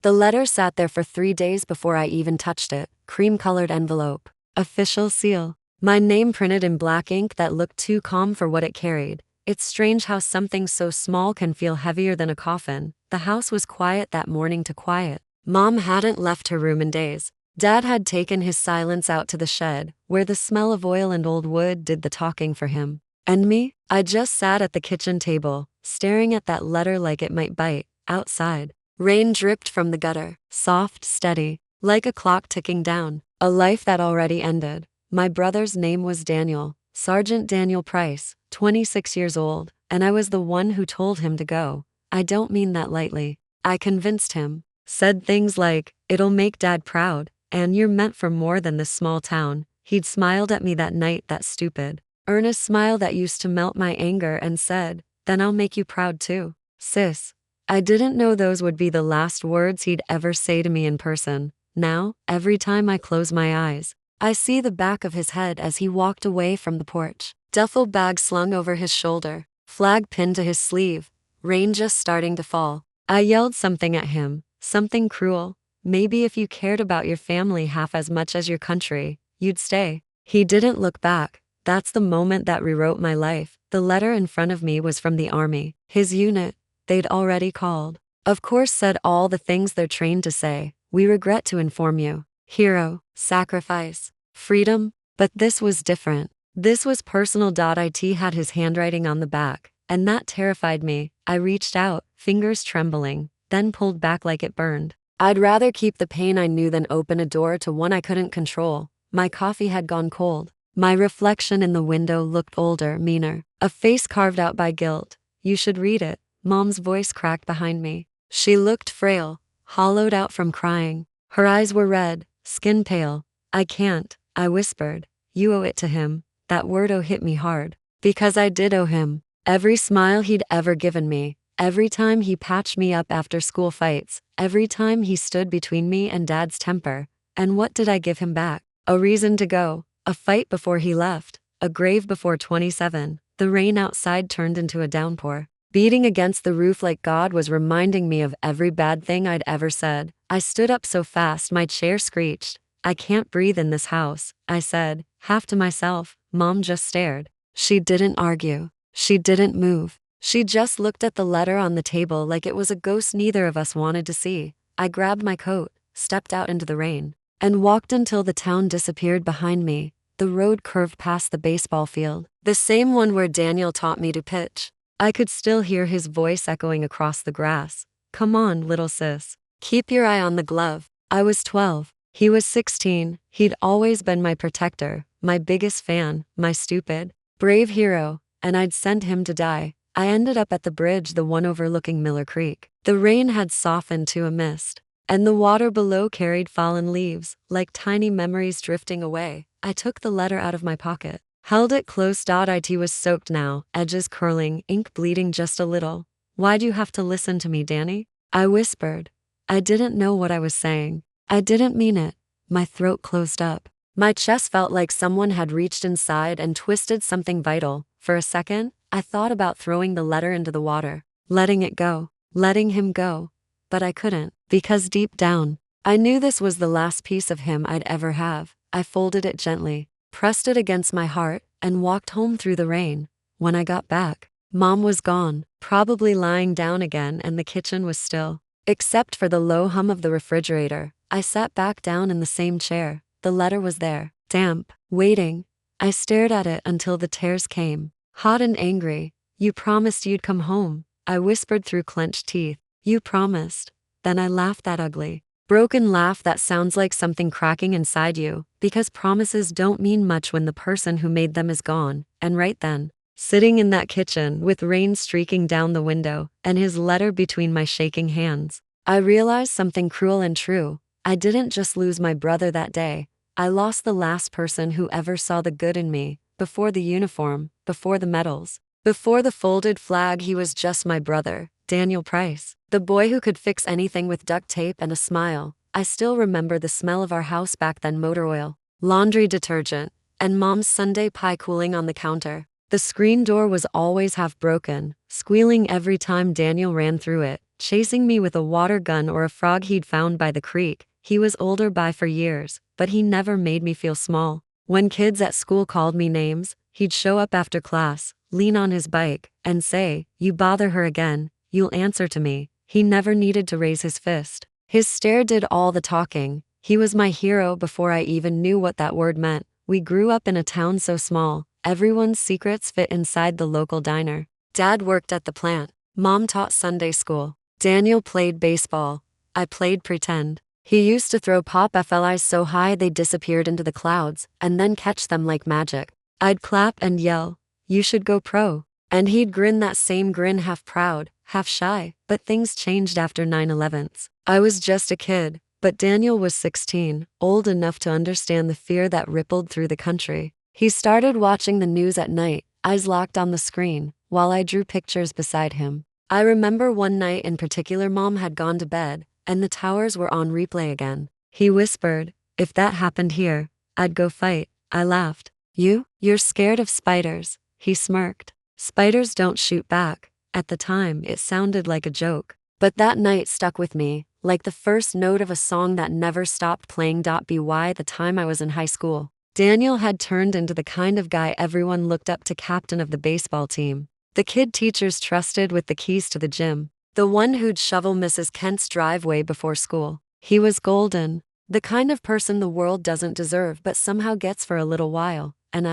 The letter sat there for 3 days before I even touched it. Cream-colored envelope. Official seal. My name printed in black ink that looked too calm for what it carried. It's strange how something so small can feel heavier than a coffin. The house was quiet that morning, too quiet. Mom hadn't left her room in days. Dad had taken his silence out to the shed, where the smell of oil and old wood did the talking for him. And me? I just sat at the kitchen table, staring at that letter like it might bite. Outside, rain dripped from the gutter, soft, steady, like a clock ticking down. A life that already ended. My brother's name was Daniel, Sergeant Daniel Price, 26 years old, and I was the one who told him to go. I don't mean that lightly. I convinced him. Said things like, "It'll make Dad proud, and you're meant for more than this small town." He'd smiled at me that night, that stupid, earnest smile that used to melt my anger, and said, "Then I'll make you proud too, sis." I didn't know those would be the last words he'd ever say to me in person. Now, every time I close my eyes, I see the back of his head as he walked away from the porch. Duffel bag slung over his shoulder, flag pinned to his sleeve, rain just starting to fall. I yelled something at him, something cruel. Maybe if you cared about your family half as much as your country, you'd stay. He didn't look back. That's the moment that rewrote my life. The letter in front of me was from the army. His unit, they'd already called. Of course, said all the things they're trained to say. "We regret to inform you. Hero, sacrifice, freedom." But this was different. This was personal. It had his handwriting on the back, and that terrified me. I reached out, fingers trembling, then pulled back like it burned. I'd rather keep the pain I knew than open a door to one I couldn't control. My coffee had gone cold. My reflection in the window looked older, meaner, a face carved out by guilt. "You should read it." Mom's voice cracked behind me. She looked frail, hollowed out from crying. Her eyes were red, skin pale. "I can't," I whispered. "You owe it to him." That word "owe" hit me hard. Because I did owe him. Every smile he'd ever given me, every time he patched me up after school fights, every time he stood between me and Dad's temper. And what did I give him back? A reason to go, a fight before he left, a grave before 27. The rain outside turned into a downpour, beating against the roof like God was reminding me of every bad thing I'd ever said. I stood up so fast my chair screeched. "I can't breathe in this house," I said, half to myself. Mom just stared. She didn't argue. She didn't move. She just looked at the letter on the table like it was a ghost neither of us wanted to see. I grabbed my coat, stepped out into the rain, and walked until the town disappeared behind me. The road curved past the baseball field, the same one where Daniel taught me to pitch. I could still hear his voice echoing across the grass. "Come on, little sis. Keep your eye on the glove." I was 12. He was 16. He'd always been my protector, my biggest fan, my stupid, brave hero, and I'd sent him to die. I ended up at the bridge, the one overlooking Miller Creek. The rain had softened to a mist, and the water below carried fallen leaves, like tiny memories drifting away. I took the letter out of my pocket, held it close. It was soaked now, edges curling, ink bleeding just a little. "Why'd you have to listen to me, Danny?" I whispered. I didn't know what I was saying. I didn't mean it. My throat closed up. My chest felt like someone had reached inside and twisted something vital. For a second, I thought about throwing the letter into the water, letting it go, letting him go. But I couldn't, because deep down, I knew this was the last piece of him I'd ever have. I folded it gently, pressed it against my heart, and walked home through the rain. When I got back, Mom was gone, probably lying down again, and the kitchen was still, except for the low hum of the refrigerator. I sat back down in the same chair. The letter was there, damp, waiting. I stared at it until the tears came, hot and angry. "You promised you'd come home," I whispered through clenched teeth. "You promised." Then I laughed, that ugly, broken laugh that sounds like something cracking inside you, because promises don't mean much when the person who made them is gone. And right then, sitting in that kitchen with rain streaking down the window and his letter between my shaking hands, I realized something cruel and true. I didn't just lose my brother that day. I lost the last person who ever saw the good in me. Before the uniform, before the medals, before the folded flag, he was just my brother, Daniel Price, the boy who could fix anything with duct tape and a smile. I still remember the smell of our house back then: motor oil, laundry detergent, and Mom's Sunday pie cooling on the counter. The screen door was always half broken, squealing every time Daniel ran through it. chasing me with a water gun or a frog he'd found by the creek. He was older by for years, but he never made me feel small. When kids at school called me names, he'd show up after class, lean on his bike, and say, "You bother her again, you'll answer to me." He never needed to raise his fist. His stare did all the talking. He was my hero before I even knew what that word meant. We grew up in a town so small, everyone's secrets fit inside the local diner. Dad worked at the plant. Mom taught Sunday school. Daniel played baseball. I played pretend. He used to throw pop FLIs so high they disappeared into the clouds, and then catch them like magic. I'd clap and yell, "You should go pro." And he'd grin, that same grin, half proud, half shy. But things changed after 9/11s. I was just a kid, but Daniel was 16, old enough to understand the fear that rippled through the country. He started watching the news at night, eyes locked on the screen, while I drew pictures beside him. I remember one night in particular, Mom had gone to bed, and the towers were on replay again. He whispered, "If that happened here, I'd go fight." I laughed. You're scared of spiders." He smirked. "Spiders don't shoot back." At the time, it sounded like a joke. But that night stuck with me, like the first note of a song that never stopped playing. By the time I was in high school, Daniel had turned into the kind of guy everyone looked up to, captain of the baseball team. The kid teachers trusted with the keys to the gym. The one who'd shovel Mrs. Kent's driveway before school. He was golden. The kind of person the world doesn't deserve but somehow gets for a little while. And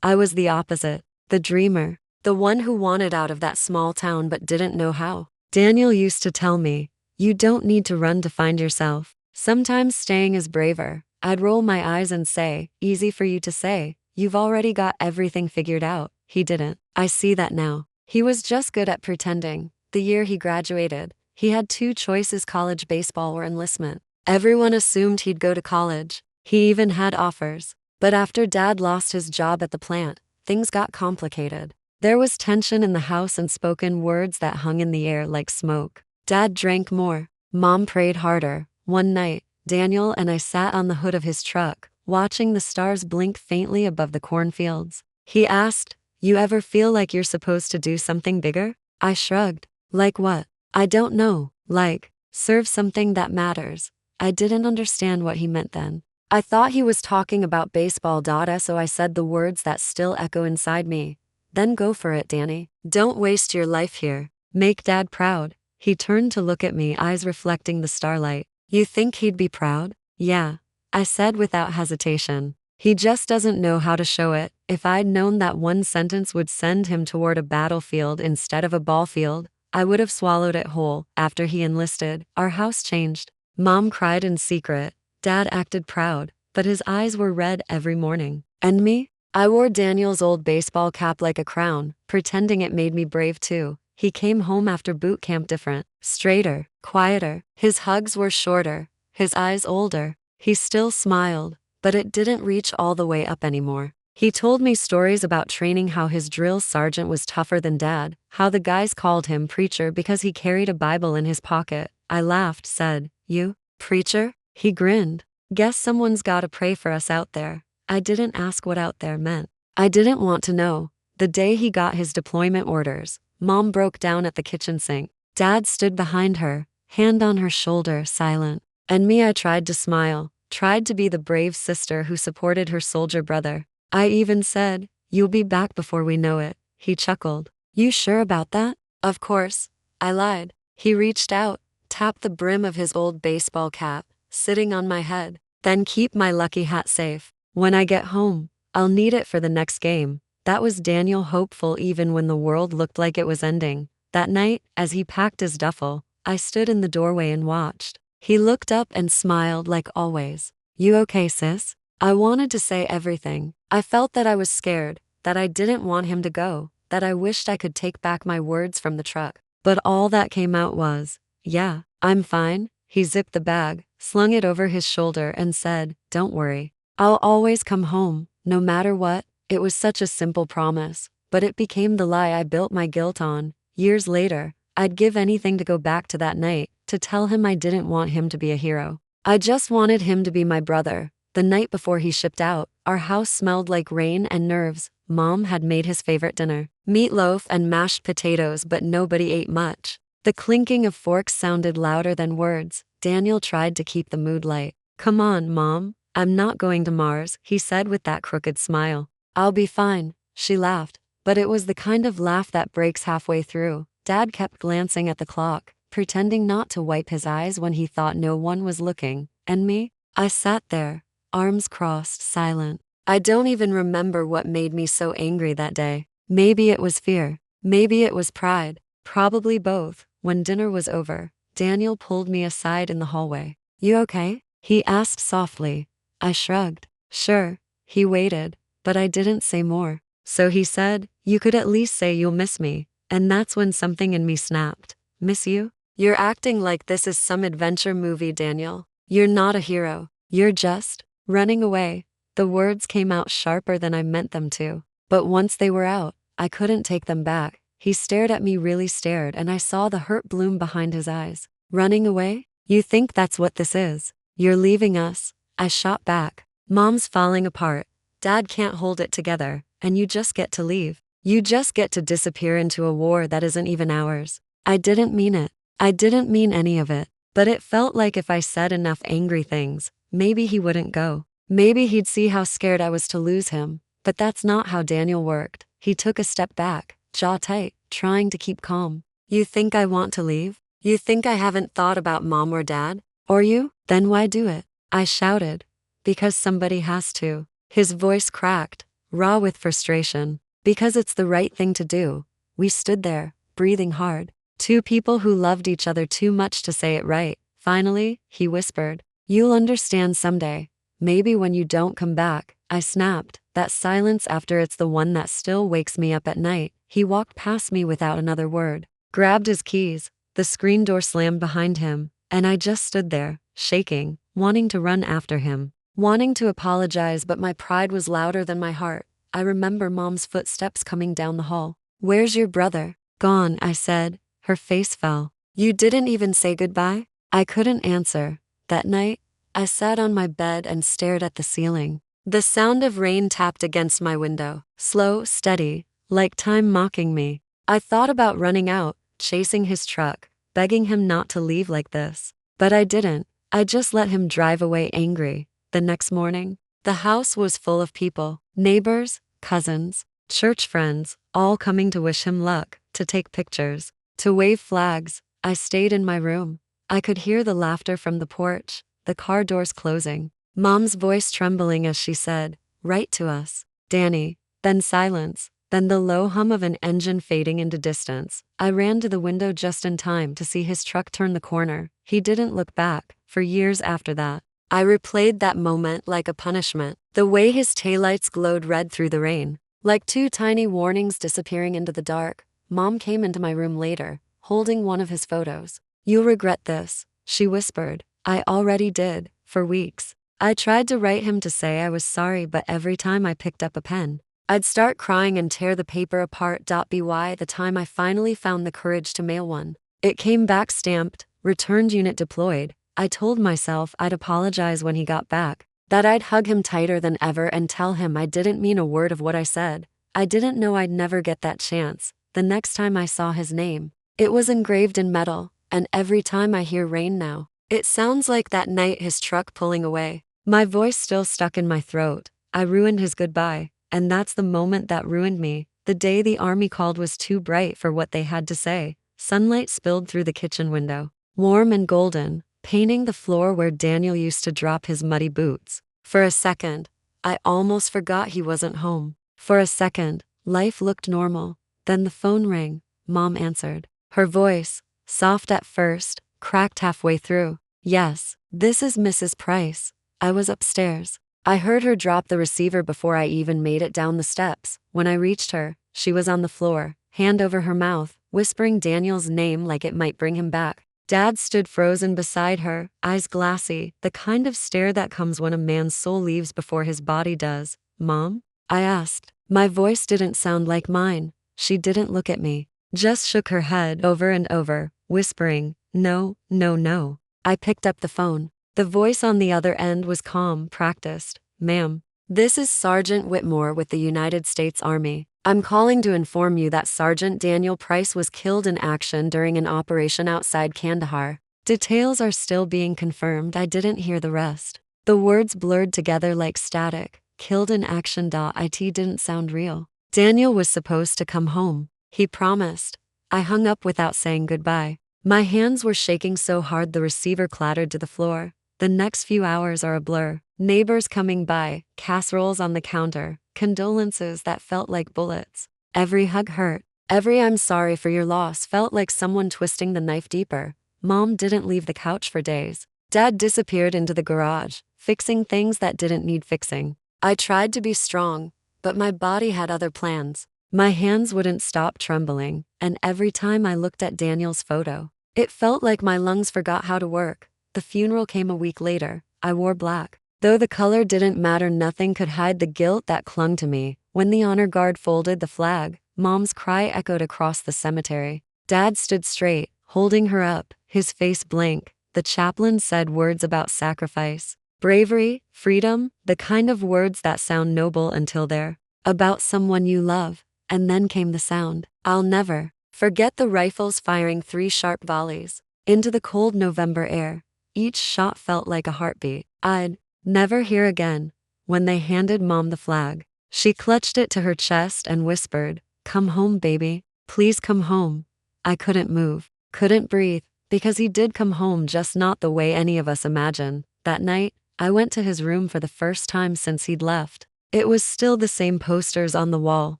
I was the opposite. The dreamer. The one who wanted out of that small town but didn't know how. Daniel used to tell me, "You don't need to run to find yourself. Sometimes staying is braver." I'd roll my eyes and say, "Easy for you to say. You've already got everything figured out." He didn't. I see that now. He was just good at pretending. The year he graduated, he had two choices: college baseball or enlistment. Everyone assumed he'd go to college. He even had offers. But after Dad lost his job at the plant, things got complicated. There was tension in the house and spoken words that hung in the air like smoke. Dad drank more. Mom prayed harder. One night, Daniel and I sat on the hood of his truck, watching the stars blink faintly above the cornfields. He asked, "You ever feel like you're supposed to do something bigger?" I shrugged. "Like what?" "I don't know. Like, serve something that matters." I didn't understand what he meant then. I thought he was talking about baseball. So I said the words that still echo inside me. "Then go for it, Danny. Don't waste your life here. Make Dad proud." He turned to look at me, eyes reflecting the starlight. "You think he'd be proud?" "Yeah," I said without hesitation. "He just doesn't know how to show it." If I'd known that one sentence would send him toward a battlefield instead of a ball field, I would have swallowed it whole. After he enlisted, our house changed. Mom cried in secret. Dad acted proud, but his eyes were red every morning. And me? I wore Daniel's old baseball cap like a crown, pretending it made me brave too. He came home after boot camp different, straighter, quieter. His hugs were shorter, his eyes older. He still smiled, but it didn't reach all the way up anymore. He told me stories about training, how his drill sergeant was tougher than Dad, how the guys called him preacher because he carried a Bible in his pocket. I laughed, said, "You, preacher?" He grinned. "Guess someone's gotta pray for us out there." I didn't ask what out there meant. I didn't want to know. The day he got his deployment orders, Mom broke down at the kitchen sink. Dad stood behind her, hand on her shoulder, silent. And me, I tried to smile, tried to be the brave sister who supported her soldier brother. I even said, "You'll be back before we know it." He chuckled. "You sure about that?" "Of course." I lied. He reached out, tapped the brim of his old baseball cap, sitting on my head. "Then keep my lucky hat safe. When I get home, I'll need it for the next game." That was Daniel, hopeful even when the world looked like it was ending. That night, as he packed his duffel, I stood in the doorway and watched. He looked up and smiled like always. "You okay, sis?" I wanted to say everything. I felt that I was scared, that I didn't want him to go, that I wished I could take back my words from the truck. But all that came out was, "Yeah, I'm fine." He zipped the bag, slung it over his shoulder and said, "Don't worry. I'll always come home, no matter what." It was such a simple promise, but it became the lie I built my guilt on. Years later, I'd give anything to go back to that night, to tell him I didn't want him to be a hero. I just wanted him to be my brother. The night before he shipped out, our house smelled like rain and nerves. Mom had made his favorite dinner, meatloaf and mashed potatoes, but nobody ate much. The clinking of forks sounded louder than words. Daniel tried to keep the mood light. "Come on, Mom. I'm not going to Mars," he said with that crooked smile. "I'll be fine," she laughed, but it was the kind of laugh that breaks halfway through. Dad kept glancing at the clock, pretending not to wipe his eyes when he thought no one was looking. And me? I sat there, arms crossed, silent. I don't even remember what made me so angry that day. Maybe it was fear. Maybe it was pride. Probably both. When dinner was over, Daniel pulled me aside in the hallway. "You okay?" he asked softly. I shrugged. "Sure." He waited, but I didn't say more. So he said, "You could at least say you'll miss me." And that's when something in me snapped. "Miss you? You're acting like this is some adventure movie, Daniel. You're not a hero. You're just running away." The words came out sharper than I meant them to. But once they were out, I couldn't take them back. He stared at me, really stared, and I saw the hurt bloom behind his eyes. "Running away? You think that's what this is? You're leaving us?" I shot back. "Mom's falling apart. Dad can't hold it together, and you just get to leave. You just get to disappear into a war that isn't even ours." I didn't mean it. I didn't mean any of it. But it felt like if I said enough angry things, maybe he wouldn't go. Maybe he'd see how scared I was to lose him. But that's not how Daniel worked. He took a step back, jaw tight, trying to keep calm. "You think I want to leave? You think I haven't thought about Mom or Dad? Or you? Then why do it?" I shouted. "Because somebody has to." His voice cracked, raw with frustration. "Because it's the right thing to do." We stood there, breathing hard. Two people who loved each other too much to say it right. Finally, he whispered, "You'll understand someday. Maybe when you don't come back." I snapped. That silence after, it's the one that still wakes me up at night. He walked past me without another word, grabbed his keys. The screen door slammed behind him, and I just stood there, shaking, wanting to run after him, wanting to apologize, but my pride was louder than my heart. I remember Mom's footsteps coming down the hall. "Where's your brother?" "Gone," I said. Her face fell. "You didn't even say goodbye?" I couldn't answer. That night, I sat on my bed and stared at the ceiling. The sound of rain tapped against my window, slow, steady, like time mocking me. I thought about running out, chasing his truck, begging him not to leave like this. But I didn't. I just let him drive away angry. The next morning, the house was full of people, neighbors, cousins, church friends, all coming to wish him luck, to take pictures, to wave flags. I stayed in my room. I could hear the laughter from the porch, the car doors closing, Mom's voice trembling as she said, "Write to us, Danny." Then silence, then the low hum of an engine fading into distance. I ran to the window just in time to see his truck turn the corner. He didn't look back. For years after that, I replayed that moment like a punishment. The way his taillights glowed red through the rain, like two tiny warnings disappearing into the dark. Mom came into my room later, holding one of his photos. "You'll regret this," she whispered. I already did, for weeks. I tried to write him to say I was sorry, but every time I picked up a pen, I'd start crying and tear the paper apart. By the time I finally found the courage to mail one, it came back stamped, "Returned unit deployed." I told myself I'd apologize when he got back, that I'd hug him tighter than ever and tell him I didn't mean a word of what I said. I didn't know I'd never get that chance. The next time I saw his name, it was engraved in metal, and every time I hear rain now, it sounds like that night his truck pulling away. My voice still stuck in my throat. I ruined his goodbye, and that's the moment that ruined me. The day the army called was too bright for what they had to say. Sunlight spilled through the kitchen window, warm and golden, painting the floor where Daniel used to drop his muddy boots. For a second, I almost forgot he wasn't home. For a second, life looked normal. Then the phone rang. Mom answered. Her voice, soft at first, cracked halfway through. "Yes, this is Mrs. Price." I was upstairs. I heard her drop the receiver before I even made it down the steps. When I reached her, she was on the floor, hand over her mouth, whispering Daniel's name like it might bring him back. Dad stood frozen beside her, eyes glassy, the kind of stare that comes when a man's soul leaves before his body does. "Mom?" I asked. My voice didn't sound like mine. She didn't look at me, just shook her head over and over, whispering, "No, no, no." I picked up the phone. The voice on the other end was calm, practiced. "Ma'am, this is Sergeant Whitmore with the United States Army. I'm calling to inform you that Sergeant Daniel Price was killed in action during an operation outside Kandahar. Details are still being confirmed. I didn't hear the rest. The words blurred together like static. Killed in action. It didn't sound real. Daniel was supposed to come home. He promised. I hung up without saying goodbye. My hands were shaking so hard the receiver clattered to the floor. The next few hours are a blur. Neighbors coming by, casseroles on the counter, condolences that felt like bullets. Every hug hurt. Every "I'm sorry for your loss" felt like someone twisting the knife deeper. Mom didn't leave the couch for days. Dad disappeared into the garage, fixing things that didn't need fixing. I tried to be strong, but my body had other plans. My hands wouldn't stop trembling, and every time I looked at Daniel's photo, it felt like my lungs forgot how to work. The funeral came a week later. I wore black. Though the color didn't matter, nothing could hide the guilt that clung to me. When the honor guard folded the flag, Mom's cry echoed across the cemetery. Dad stood straight, holding her up, his face blank. The chaplain said words about sacrifice, bravery, freedom, the kind of words that sound noble until they're about someone you love. And then came the sound. I'll never forget the rifles firing 3 sharp volleys into the cold November air. Each shot felt like a heartbeat I'd never hear again. When they handed Mom the flag, she clutched it to her chest and whispered, "Come home, baby. Please come home." I couldn't move, couldn't breathe, because he did come home, just not the way any of us imagine. That night, I went to his room for the first time since he'd left. It was still the same posters on the wall,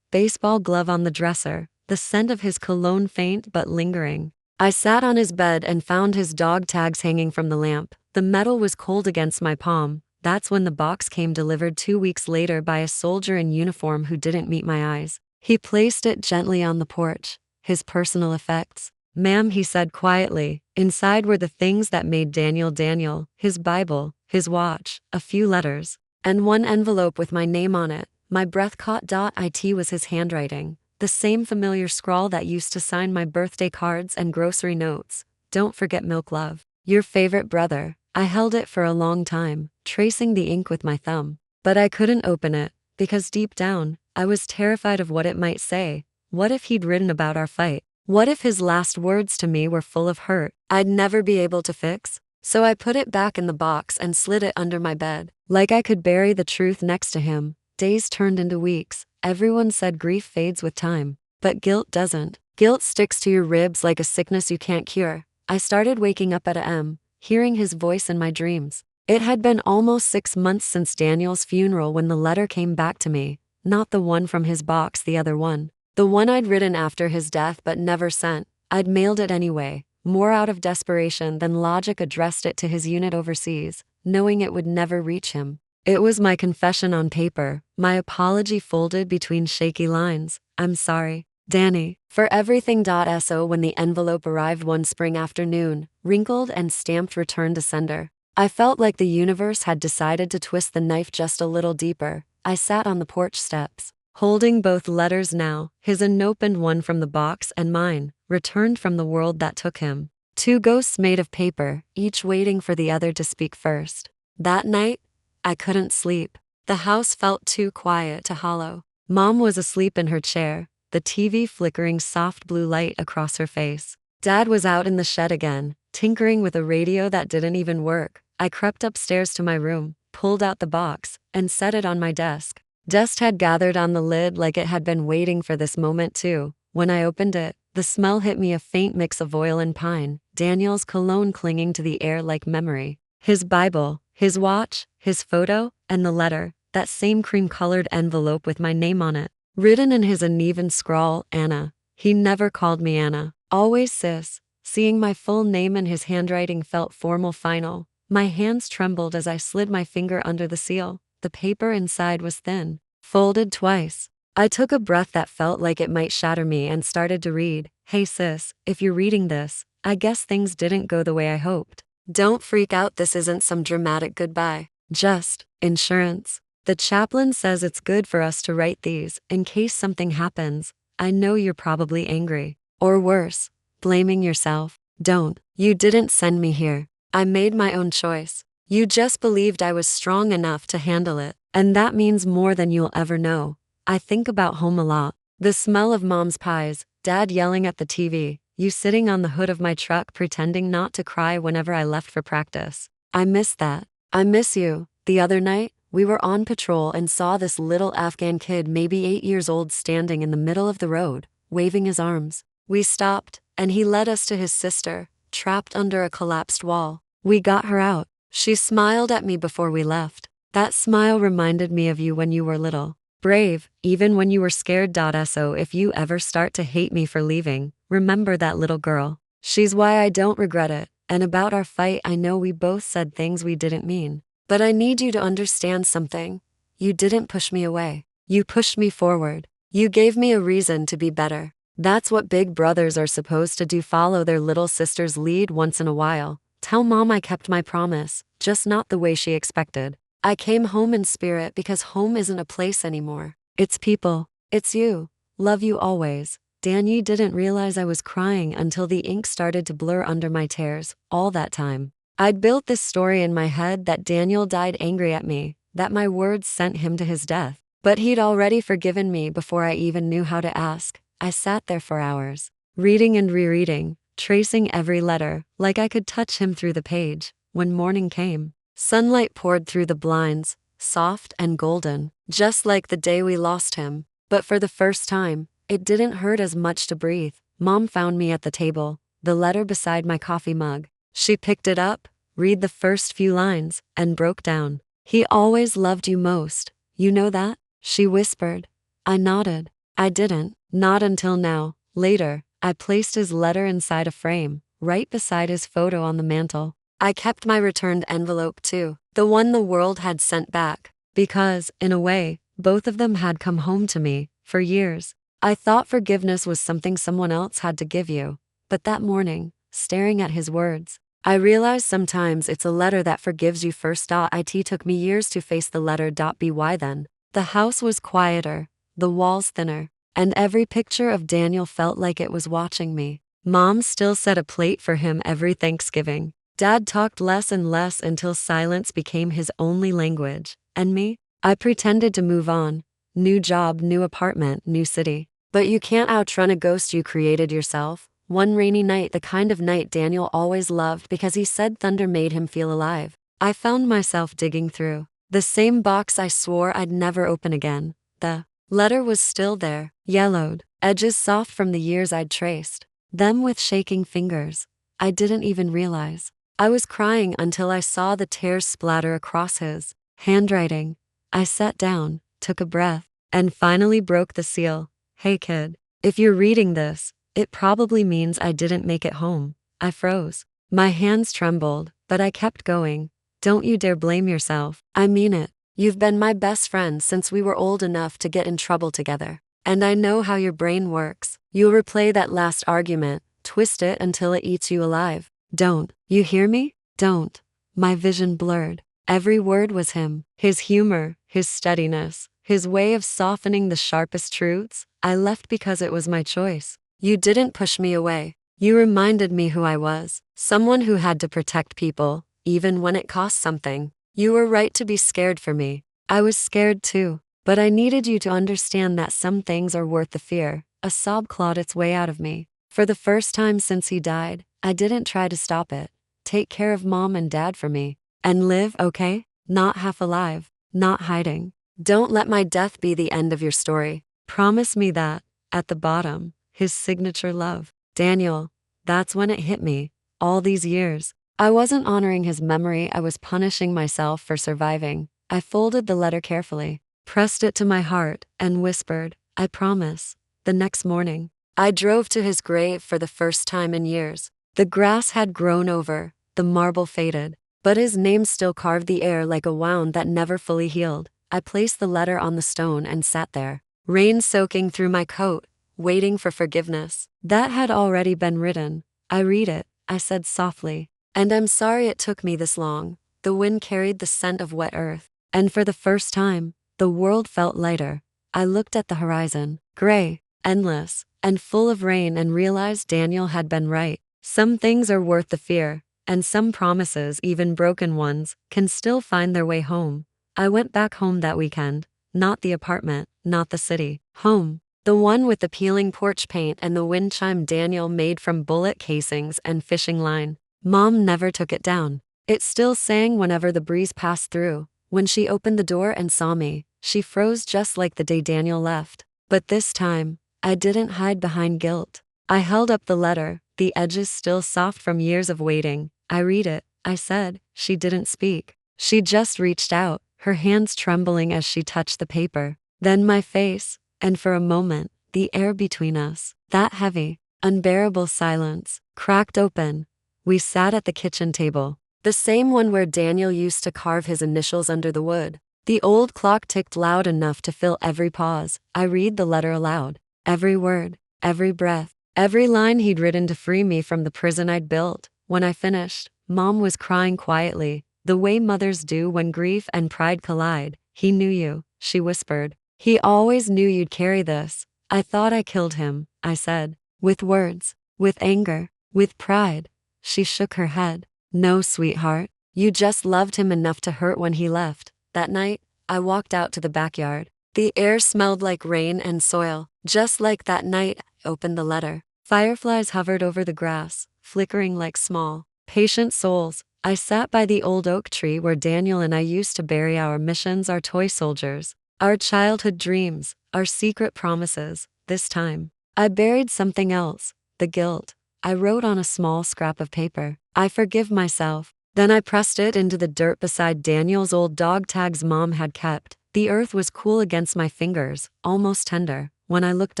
baseball glove on the dresser, the scent of his cologne faint but lingering. I sat on his bed and found his dog tags hanging from the lamp. The metal was cold against my palm. That's when the box came, delivered 2 weeks later by a soldier in uniform who didn't meet my eyes. He placed it gently on the porch. His personal effects. "Ma'am," he said quietly. Inside were the things that made Daniel Daniel: his Bible, his watch, a few letters, and one envelope with my name on it. My breath caught. It was his handwriting, the same familiar scrawl that used to sign my birthday cards and grocery notes. "Don't forget milk, love. Your favorite brother." I held it for a long time, tracing the ink with my thumb. But I couldn't open it, because deep down, I was terrified of what it might say. What if he'd written about our fight? What if his last words to me were full of hurt I'd never be able to fix? So I put it back in the box and slid it under my bed, like I could bury the truth next to him. Days turned into weeks. Everyone said grief fades with time, but guilt doesn't. Guilt sticks to your ribs like a sickness you can't cure. I started waking up at a.m., hearing his voice in my dreams. It had been almost 6 months since Daniel's funeral when the letter came back to me. Not the one from his box, the other one. The one I'd written after his death but never sent. I'd mailed it anyway, more out of desperation than logic. Addressed it to his unit overseas, knowing it would never reach him. It was my confession on paper, my apology folded between shaky lines. "I'm sorry, Danny, for everything." So when the envelope arrived one spring afternoon, wrinkled and stamped "Return to sender," I felt like the universe had decided to twist the knife just a little deeper. I sat on the porch steps, holding both letters now, his unopened one from the box and mine, returned from the world that took him. 2 ghosts made of paper, each waiting for the other to speak first. That night, I couldn't sleep. The house felt too quiet to hollow. Mom was asleep in her chair, the TV flickering soft blue light across her face. Dad was out in the shed again, tinkering with a radio that didn't even work. I crept upstairs to my room, pulled out the box, and set it on my desk. Dust had gathered on the lid like it had been waiting for this moment too. When I opened it, the smell hit me, a faint mix of oil and pine, Daniel's cologne clinging to the air like memory. His Bible, his watch, his photo, and the letter, that same cream-colored envelope with my name on it. Written in his uneven scrawl, "Anna." He never called me Anna, always Sis. Seeing my full name in his handwriting felt formal, final. My hands trembled as I slid my finger under the seal. The paper inside was thin, folded twice. I took a breath that felt like it might shatter me and started to read. "Hey sis, if you're reading this, I guess things didn't go the way I hoped. Don't freak out, this isn't some dramatic goodbye. Just insurance. The chaplain says it's good for us to write these, in case something happens. I know you're probably angry. Or worse, blaming yourself. Don't. You didn't send me here. I made my own choice. You just believed I was strong enough to handle it. And that means more than you'll ever know. I think about home a lot. The smell of mom's pies, dad yelling at the TV, you sitting on the hood of my truck pretending not to cry whenever I left for practice. I miss that. I miss you. The other night, we were on patrol and saw this little Afghan kid, maybe 8 years old, standing in the middle of the road, waving his arms. We stopped, and he led us to his sister, trapped under a collapsed wall. We got her out. She smiled at me before we left. That smile reminded me of you when you were little. Brave, even when you were scared. So if you ever start to hate me for leaving, remember that little girl. She's why I don't regret it. And about our fight, I know we both said things we didn't mean. But I need you to understand something. You didn't push me away. You pushed me forward. You gave me a reason to be better. That's what big brothers are supposed to do, follow their little sister's lead once in a while. Tell mom I kept my promise, just not the way she expected. I came home in spirit because home isn't a place anymore. It's people. It's you. Love you always. Danny didn't realize I was crying until the ink started to blur under my tears. All that time, I'd built this story in my head that Daniel died angry at me, that my words sent him to his death. But he'd already forgiven me before I even knew how to ask. I sat there for hours, reading and rereading, tracing every letter, like I could touch him through the page. When morning came, sunlight poured through the blinds, soft and golden, just like the day we lost him. But for the first time, it didn't hurt as much to breathe. Mom found me at the table, the letter beside my coffee mug. She picked it up, read the first few lines, and broke down. He always loved you most. You know that? She whispered. I nodded. I didn't, not until now. Later, I placed his letter inside a frame, right beside his photo on the mantle. I kept my returned envelope too, the one the world had sent back, because, in a way, both of them had come home to me. For years, I thought forgiveness was something someone else had to give you. But that morning, staring at his words, I realized sometimes it's a letter that forgives you first. It took me years to face the letter. By then, the house was quieter, the walls thinner, and every picture of Daniel felt like it was watching me. Mom still set a plate for him every Thanksgiving. Dad talked less and less until silence became his only language. And me? I pretended to move on. New job, new apartment, new city. But you can't outrun a ghost you created yourself. One rainy night, the kind of night Daniel always loved because he said thunder made him feel alive, I found myself digging through the same box I swore I'd never open again. The letter was still there, yellowed, edges soft from the years I'd traced them with shaking fingers. I didn't even realize I was crying until I saw the tears splatter across his handwriting. I sat down, took a breath, and finally broke the seal. Hey kid, if you're reading this, it probably means I didn't make it home. I froze. My hands trembled, but I kept going. Don't you dare blame yourself. I mean it. You've been my best friend since we were old enough to get in trouble together. And I know how your brain works. You'll replay that last argument, twist it until it eats you alive. Don't. You hear me? Don't. My vision blurred. Every word was him. His humor, his steadiness, his way of softening the sharpest truths. I left because it was my choice. You didn't push me away. You reminded me who I was. Someone who had to protect people, even when it cost something. You were right to be scared for me. I was scared too. But I needed you to understand that some things are worth the fear. A sob clawed its way out of me. For the first time since he died, I didn't try to stop it. Take care of mom and dad for me. And live, okay? Not half alive. Not hiding. Don't let my death be the end of your story. Promise me that. At the bottom, his signature love. Daniel. That's when it hit me. All these years, I wasn't honoring his memory. I was punishing myself for surviving. I folded the letter carefully, pressed it to my heart, and whispered, I promise. The next morning, I drove to his grave for the first time in years. The grass had grown over, the marble faded, but his name still carved the air like a wound that never fully healed. I placed the letter on the stone and sat there, rain soaking through my coat, waiting for forgiveness. That had already been written. I read it, I said softly. And I'm sorry it took me this long. The wind carried the scent of wet earth. And for the first time, the world felt lighter. I looked at the horizon, gray, endless, and full of rain, and realized Daniel had been right. Some things are worth the fear, and some promises, even broken ones, can still find their way home. I went back home that weekend. Not the apartment, not the city. Home. The one with the peeling porch paint and the wind chime Daniel made from bullet casings and fishing line. Mom never took it down. It still sang whenever the breeze passed through. When she opened the door and saw me, she froze just like the day Daniel left. But this time, I didn't hide behind guilt. I held up the letter, the edges still soft from years of waiting. I read it, I said. She didn't speak. She just reached out, her hands trembling as she touched the paper. Then my face, and for a moment, the air between us, that heavy, unbearable silence, cracked open. We sat at the kitchen table, the same one where Daniel used to carve his initials under the wood. The old clock ticked loud enough to fill every pause. I read the letter aloud. Every word, every breath, every line he'd written to free me from the prison I'd built. When I finished, Mom was crying quietly, the way mothers do when grief and pride collide. He knew you, she whispered. He always knew you'd carry this. I thought I killed him, I said. With words, with anger, with pride. She shook her head. No, sweetheart. You just loved him enough to hurt when he left. That night, I walked out to the backyard. The air smelled like rain and soil. Just like that night, I opened the letter. Fireflies hovered over the grass, flickering like small, patient souls. I sat by the old oak tree where Daniel and I used to bury our missions, our toy soldiers, our childhood dreams, our secret promises. This time, I buried something else, the guilt. I wrote on a small scrap of paper, I forgive myself. Then I pressed it into the dirt beside Daniel's old dog tags Mom had kept. The earth was cool against my fingers, almost tender. When I looked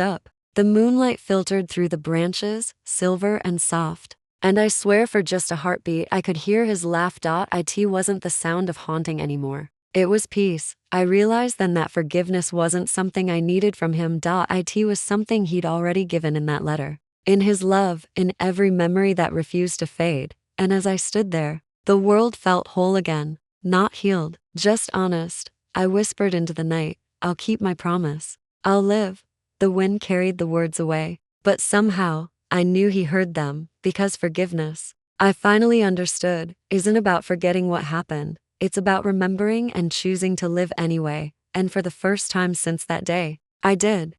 up, the moonlight filtered through the branches, silver and soft. And I swear for just a heartbeat I could hear his laugh. It wasn't the sound of haunting anymore. It was peace. I realized then that forgiveness wasn't something I needed from him. It was something he'd already given in that letter. In his love, in every memory that refused to fade. And as I stood there, the world felt whole again. Not healed, just honest. I whispered into the night, I'll keep my promise. I'll live. The wind carried the words away. But somehow, I knew he heard them, because forgiveness, I finally understood, isn't about forgetting what happened. It's about remembering and choosing to live anyway. And for the first time since that day, I did.